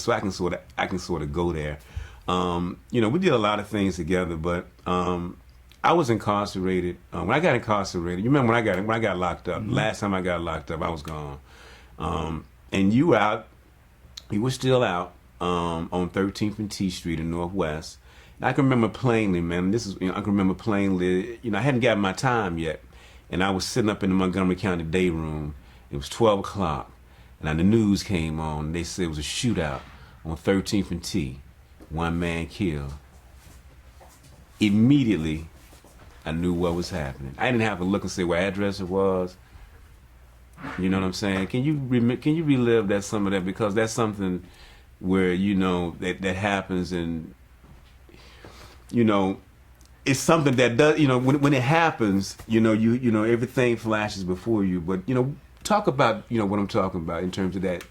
so I can sort of go there. We did a lot of things together, but I was incarcerated. When I got incarcerated, you remember when I got locked up? Last time I got locked up, I was gone. And you were still out on 13th and T Street in Northwest. And I can remember plainly, man. I can remember plainly. I hadn't gotten my time yet, and I was sitting up in the Montgomery County day room. It was 12 o'clock, and the news came on. They said it was a shootout on 13th and T. One man killed. Immediately, I knew what was happening. I didn't have to look and say what address it was. You know what I'm saying? Can you relive some of that, because that's something where that happens, and it's something that does, when it happens, everything flashes before you. But talk about what I'm talking about in terms of that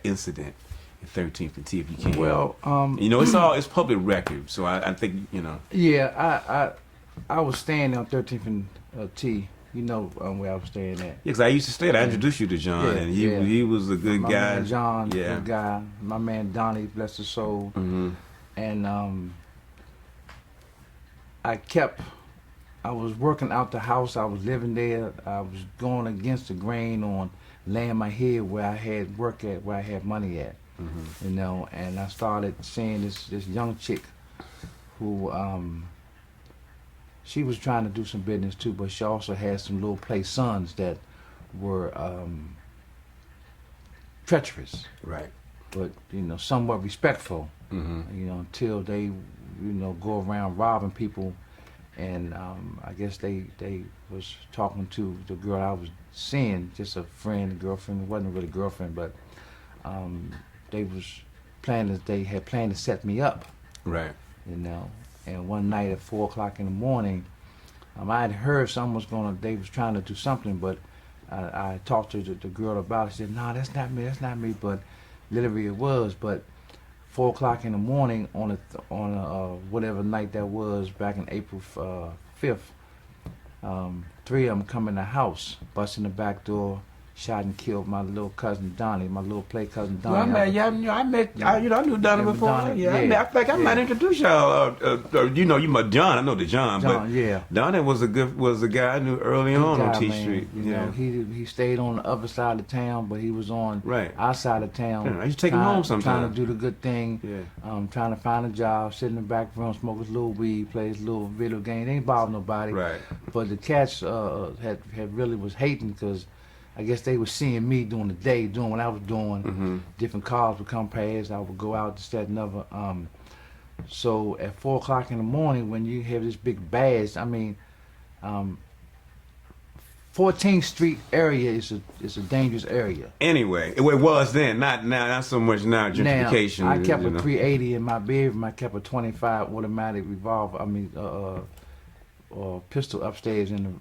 incident in 13th and T, if you can. Well, it's public record, so I think Yeah, I was staying on 13th and T. Where I was staying at. Yeah, because I used to stay there. I introduced you to John, and he was a good my guy. Man John, good guy. My man Donnie, bless his soul. Mm-hmm. And I was working out the house. I was living there. I was going against the grain on laying my head where I had work at, where I had money at. Mm-hmm. And I started seeing this young chick who she was trying to do some business too, but she also had some little play sons that were treacherous. Right. But somewhat respectful. Mm-hmm. Until they go around robbing people. And I guess they was talking to the girl I was seeing, just a friend, a girlfriend. It wasn't really a girlfriend, but they had planned to set me up. Right. And one night at 4 o'clock in the morning, I had heard they was trying to do something, but I talked to the girl about it. She said, "No, that's not me," but literally it was. But 4 o'clock in the morning on a whatever night that was back in April 5th, 3 of them come in the house, busting the back door, shot and killed my little cousin Donnie, my little play cousin Donnie. Well, I knew Donnie before. Donnie, I think I might introduce y'all. You met John. I know the John, but yeah. Donnie was a guy I knew early on T Street. He stayed on the other side of town, but he was on our side of town. Yeah, I used to take him home sometimes. Trying to do the good thing. Yeah. Trying to find a job, sit in the back room, smoke his little weed, play his little video game. They ain't bother nobody. Right. But the cats had really was hating because I guess they were seeing me during the day, doing what I was doing. Mm-hmm. Different cars would come past. I would go out to that and other. So at 4 o'clock in the morning, when you have this big badge, 14th Street area is a dangerous area. Anyway, it was then, not so much now. Gentrification. Now, I kept a 380 in my bedroom. I kept a 25 automatic revolver. Pistol upstairs in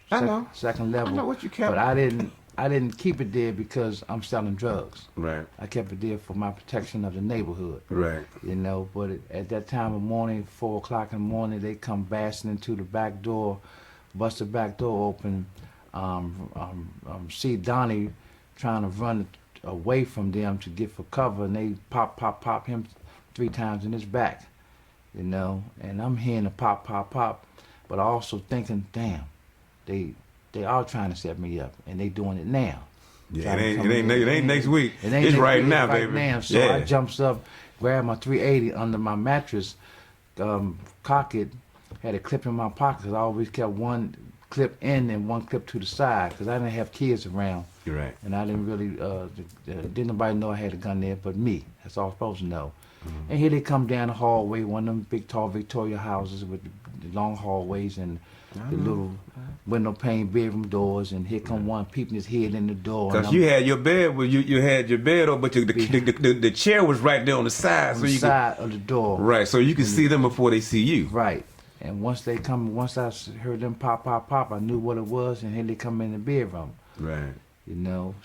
the second level. I know what you kept. But I didn't keep it there because I'm selling drugs. Right. I kept it there for my protection of the neighborhood. Right. But at that time of morning, 4 o'clock in the morning, they come bashing into the back door, bust the back door open, see Donnie trying to run away from them to get for cover, and they pop him 3 times in his back, and I'm hearing the pop, but also thinking, damn, they are trying to set me up, and they doing it now. Yeah, it ain't next week. It's right now, baby. Now. So I jumps up, grab my 380 under my mattress, cock it, had a clip in my pocket because I always kept one clip in and one clip to the side because I didn't have kids around. You're right. And I didn't really, didn't nobody know I had a gun there but me. That's all I was supposed to know. Mm-hmm. And here they come down the hallway, one of them big, tall Victoria houses with the long hallways and the little window pane bedroom doors, and here come one peeping his head in the door. Because you had your bed, you had your bed over, but the chair was right there on the side. On the side of the door. Right, so you can see them before they see you. Right. And once I heard them pop, I knew what it was, and here they come in the bedroom. Right.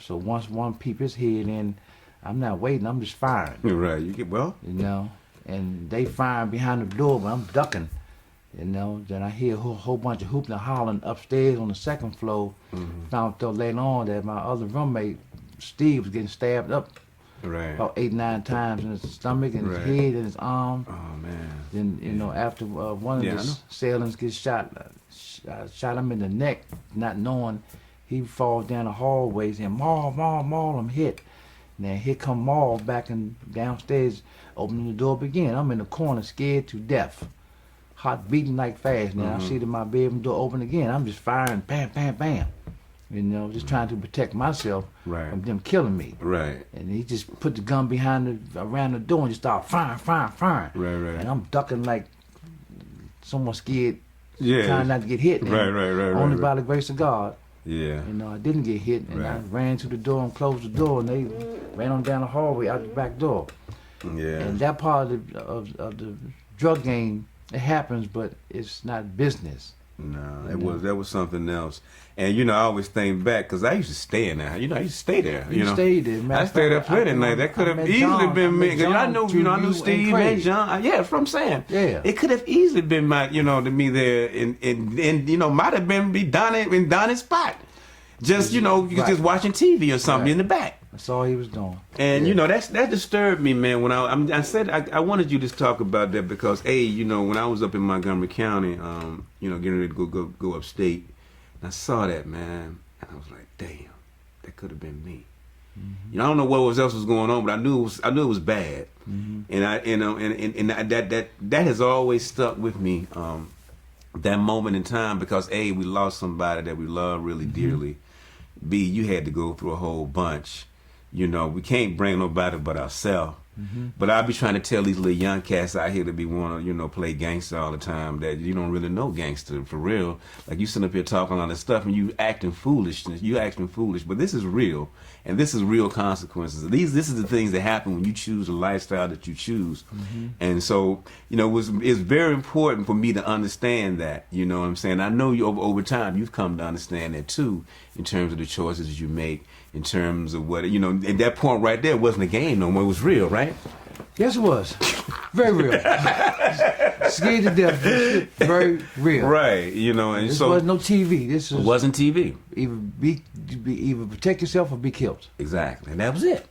So once one peep his head in, I'm not waiting, I'm just firing. Right, and they firing behind the door, but I'm ducking. Then I hear a whole bunch of hooping and hollering upstairs on the second floor. Mm-hmm. Found out later on that my other roommate, Steve, was getting stabbed up Right. about 8, 9 times in his stomach and his head and his arm. Oh man. Then you know after one of Yeah, I the know. assailants gets shot, shot him in the neck, not knowing he falls down the hallway saying, "Maul, Maul, Maul, I'm hit." And then here come Maul back and downstairs, opening the door up again. I'm in the corner, scared to death, heart beating like fast. Now I see that my bedroom door open again. I'm just firing, bam, bam, bam. You know, just trying to protect myself from them killing me. Right. And he just put the gun around the door and just started firing. Right. And I'm ducking like someone scared, Yeah. trying not to get hit. And Right. only by the grace of God, Yeah. you know, I didn't get hit. And I ran to the door and closed the door, and they ran on down the hallway out the back door. Yeah. And that part of the drug game, it happens, but it's not business. No, that was something else. And you know, I always think back because I used to stay in there. You know, I used to stay there. You know, stayed there. I stayed there plenty night. That could have easily been me. 'Cause I knew Steve and John. Yeah, that's what I'm saying. Yeah, it could have easily been my, to me there, and you know, might have been Donnie's spot. Just just watching TV or something in the back. That's all he was doing. And you know that disturbed me, man. When I said I wanted you to talk about that because when I was up in Montgomery County, getting ready to go upstate, and I saw that, man, and I was like, damn, that could have been me. Mm-hmm. I don't know what else was going on, but I knew it was bad, and that has always stuck with me. That moment in time because A, we lost somebody that we love really dearly. B, you had to go through a whole bunch. We can't bring nobody but ourselves. But I be trying to tell these little young cats out here that be want to, play gangster all the time that you don't really know gangster for real. Like you sitting up here talking all this stuff and you acting foolishness. You acting foolish, but this is real, and this is real consequences. This is the things that happen when you choose the lifestyle that you choose. And so, it's very important for me to understand that. You know what I'm saying? I know you over time you've come to understand that too, in terms of the choices you make. In terms of what, at that point right there, it wasn't a game no more. It was real, right? Yes, it was. Very real. Scared to death. Very real. Right, and this so... wasn't no TV. This wasn't TV. Either protect yourself or be killed. Exactly. And that was it.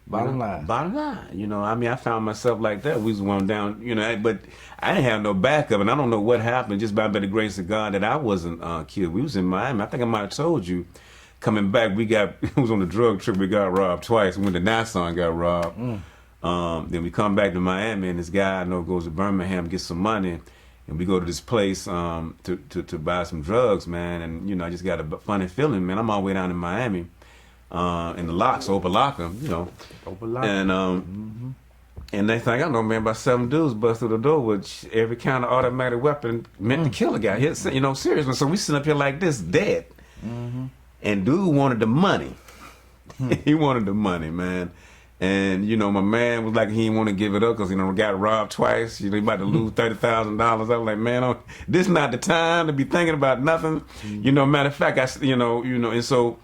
Bottom line. Bottom line. I found myself like that. We was going down, but I didn't have no backup, and I don't know what happened, just by the grace of God, that I wasn't killed. We was in Miami. I think I might have told you. Coming back, it was on a drug trip. We got robbed twice. We went to Nassau and got robbed. Then we come back to Miami, and this guy I know goes to Birmingham, gets some money, and we go to this place to buy some drugs, man. And I just got a funny feeling, man. I'm all the way down in Miami, in the locks, Opalaka, Opalaka. And next thing I know, man, about 7 dudes bust through the door with every kind of automatic weapon meant to kill a guy. Seriously. So we sitting up here like this, dead. And dude wanted the money. He wanted the money, man. And, my man was like, he didn't want to give it up because, got robbed twice. He about to lose $30,000. I was like, man, this is not the time to be thinking about nothing. Matter of fact, and so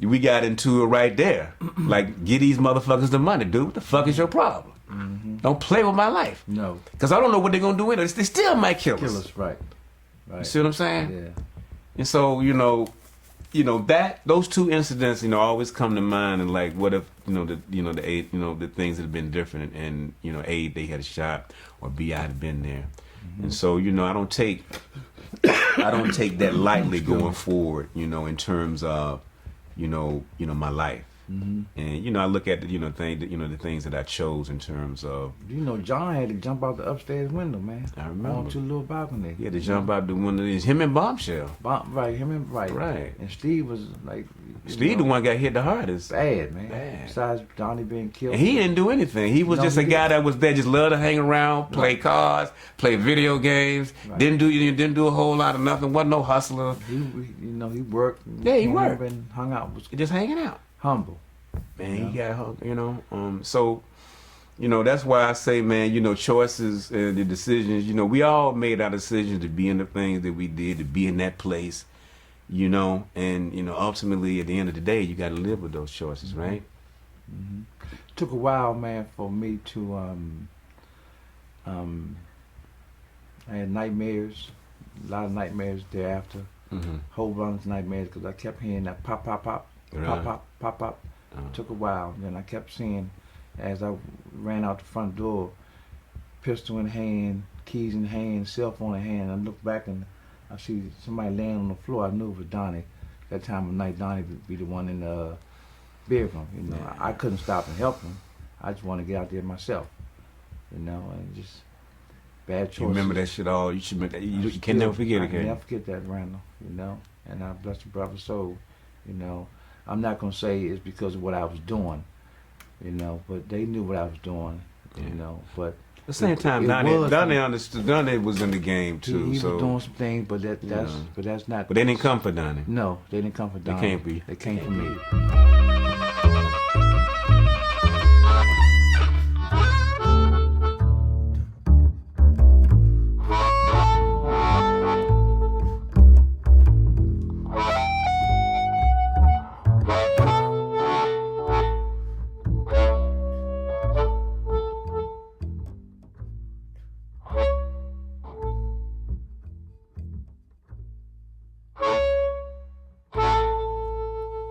we got into it right there. Like, get these motherfuckers the money, dude. What the fuck is your problem? Don't play with my life. No. Because I don't know what they're going to do with it. They still might kill us. Kill us, right. You see what I'm saying? Yeah. And so, that those two incidents, always come to mind. And like, what if, the things that have been different, and A, they had a shot, or B, I had been there. And so, I don't take that lightly going forward, in terms of, my life. And I look at the the things that I chose in terms of. John had to jump out the upstairs window, man. I remember. Onto the little balcony. He had to jump out the window. It's him and Bombshell. Right. And Steve was like. Steve the one got hit the hardest. Bad, man. Bad. Besides Donnie being killed. And he didn't do anything. He was just a guy that was there, just loved to hang around, play cards, play video games. Right. Didn't do a whole lot of nothing. Wasn't no hustler. He worked. He worked and hung out. Was just hanging out. Humble. Man, he got hung. So, that's why I say, man, choices and the decisions. We all made our decisions to be in the things that we did, to be in that place. And ultimately, at the end of the day, you got to live with those choices, right? Took a while, man, for me to I had nightmares, a lot of nightmares thereafter. Whole bunch of nightmares because I kept hearing that pop, pop, pop, Right. pop, pop, pop, pop. Took a while. Then I kept seeing, as I ran out the front door, pistol in hand, keys in hand, cell phone in hand. I looked back and I see somebody laying on the floor. I knew it was Donnie. That time of night, Donnie would be the one in the bedroom. You know, Yeah. I couldn't stop and help him. I just wanted to get out there myself. You know, and just bad choices. You remember that shit all. You should. You can never forget it, I can can you? never forget that, Randall. You know, and I bless the brother's soul. You know, I'm not gonna say it's because of what I was doing. You know, but they knew what I was doing. You Yeah. know, but At the same time, Donnie understood. Donnie was in the game too. he so was doing some things, but that's Yeah. but that's not. But they didn't come for Donnie. No, they didn't come for Donnie. came for you. They came for me.